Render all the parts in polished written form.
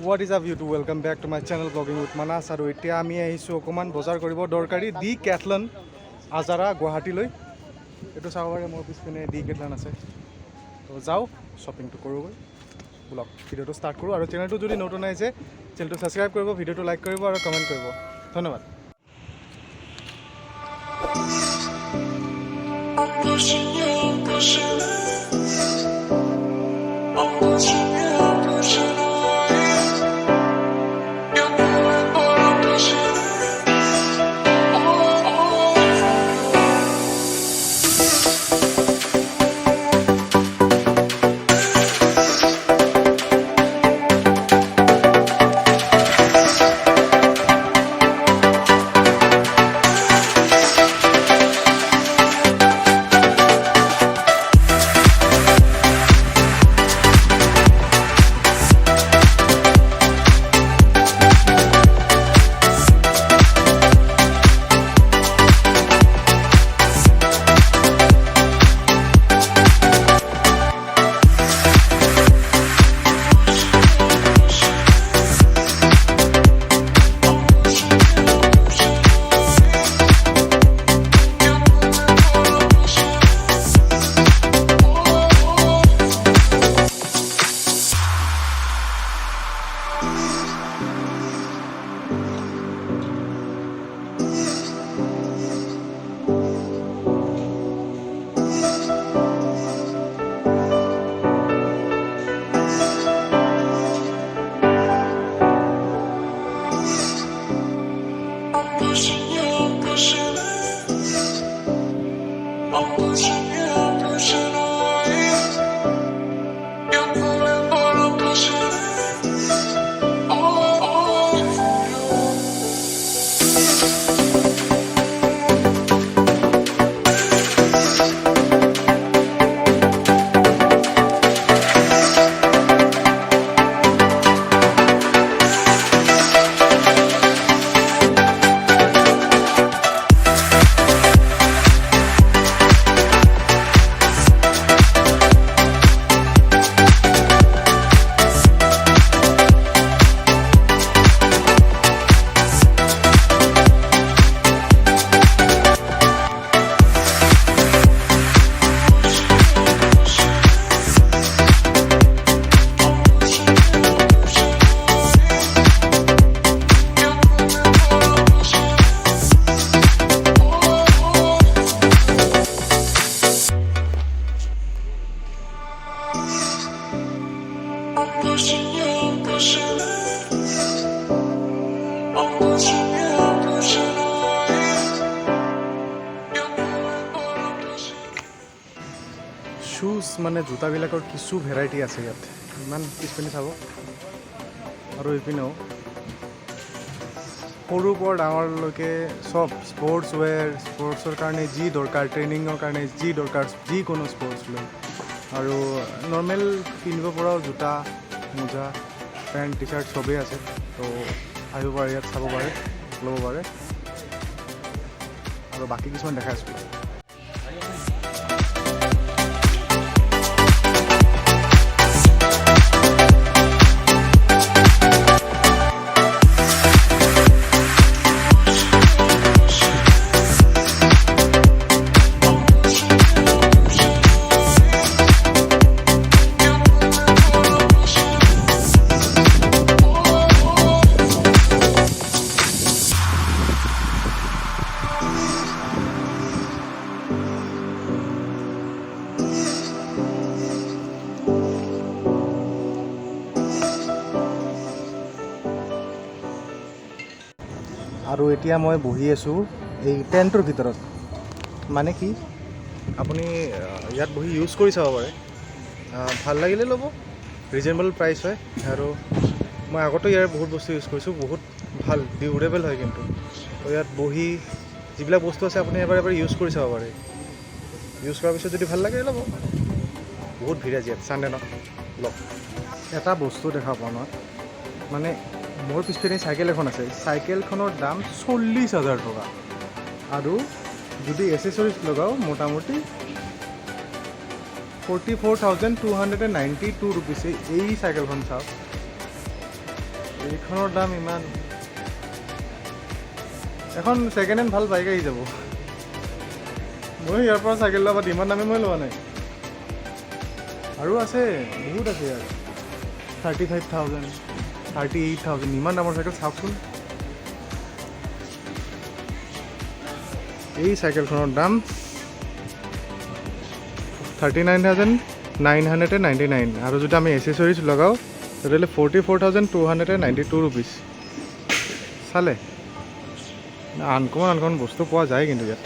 What is up YouTube? Welcome back to my channel Vlogging with Manas. আৰু এতিয়া আমি আহিছো অকমান বজাৰ কৰিব দৰকাৰী ডি ক্যাথলন আজাৰা গুৱাহাটীলৈ। এটো চাওবাৰে মোৰ পিছপিনে ডি ক্যাথলন আছে। তো যাও শপিংটো কৰোগৈ। ব্লগ ভিডিওটো স্টাৰ্ট কৰো আৰু চেনেলটো যদি নতুন আছে চেনেলটো সাবস্ক্ৰাইব কৰিব, ভিডিওটো লাইক কৰিব আৰু কমেন্ট কৰিব। ধন্যবাদ। শুজ মানে জোতাবিলাকৰ কিছু ভেৰাইটি আছে ইয়াত। ইমান পিছপিনে চাব আৰু ইপিনেও সৰুৰ পৰা ডাঙৰলৈকে সব স্পৰ্টছ ৱেৰ, স্পৰ্টছৰ কাৰণে যি দৰকাৰ, ট্ৰেইনিঙৰ কাৰণে যি দৰকাৰ, যিকোনো স্পৰ্টছ লৈ আৰু নৰ্মেল পিন্ধিব পৰাও জোতা, মোজা, পেণ্ট, টি চাৰ্ট চবেই আছে। তো আহিব পাৰে, ইয়াত চাব পাৰে, ল'ব পাৰে আৰু বাকী কিছুমান দেখাই আছোঁ। আৰু এতিয়া মই বহি আছোঁ এই টেণ্টৰ ভিতৰত। মানে কি আপুনি ইয়াত বহি ইউজ কৰি চাব পাৰে, ভাল লাগিলে ল'ব, ৰিজনেবল প্ৰাইচ হয়। আৰু মই আগতো ইয়াৰ বহুত বস্তু ইউজ কৰিছোঁ, বহুত ভাল, ডিউৰেবল হয়। কিন্তু তো ইয়াত বহি যিবিলাক বস্তু আছে আপুনি এবাৰ ইউজ কৰি চাব পাৰে। ইউজ কৰাৰ পিছত যদি ভাল লাগে ল'ব। বহুত ভিৰ আছে ইয়াত, চানডে ন। লওক এটা বস্তু দেখা পাওঁ ন, মানে মোৰ পিছপিনে চাইকেল এখন আছে, চাইকেলখনৰ দাম 40,000 টকা আৰু যদি এসেসৰিজ লগাও মোটামুটি 44,292 रुपीस এই সাইকেলখন চাওক এইখনৰ দাম ইমান। এখন ছেকেণ্ড হেণ্ড ভাল বাইক আহি যাব। মই ইয়াৰ পৰা চাইকেল লোৱা বাদ ইমান দামী মই লোৱা নাই। আৰু আছে, বহুত আছে ইয়াৰ। 35,000, 38,000, ইমান দামৰ চাইকেল চাওকচোন। এই চাইকেলখনৰ দাম 39,999 আৰু যদি আমি এচেচৰিজ লগাওঁ তেতিয়াহ'লে 44,292 ৰুপিজ। চালে আনকমন বস্তু পোৱা যায় কিন্তু ইয়াত।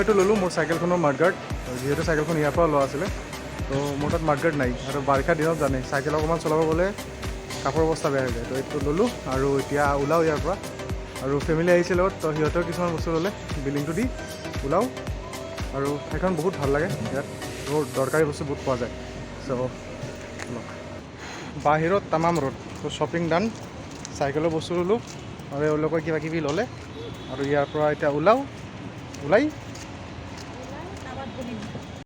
এইটো ল'লোঁ মোৰ চাইকেলখনৰ মাডগাৰ্ড, যিহেতু চাইকেলখন ইয়াৰ পৰা লোৱা আছিলে, তো মোৰ তাত মাডগাৰ্ড নাই আৰু বাৰিষা দিনত জানে চাইকেল অকণমান চলাব গ'লে কাপোৰৰ অৱস্থা বেয়া হৈ যায়। তো এইটো ল'লোঁ আৰু এতিয়া ওলাওঁ ইয়াৰ পৰা। আৰু ফেমিলি আহিছিল লগত, তো সিহঁতেও কিছুমান বস্তু ল'লে, বিলিংটো দি ওলাওঁ। আৰু সেইখন বহুত ভাল লাগে, ইয়াত বহুত দৰকাৰী বস্তু বহুত পোৱা যায়। চ' বাহিৰত তামাম ৰ'দ, তো শ্বপিং ডান, চাইকেলৰ বস্তু ল'লোঁ আৰু এওঁলোকে কিবা কিবি ল'লে আৰু ইয়াৰ পৰা এতিয়া ওলাই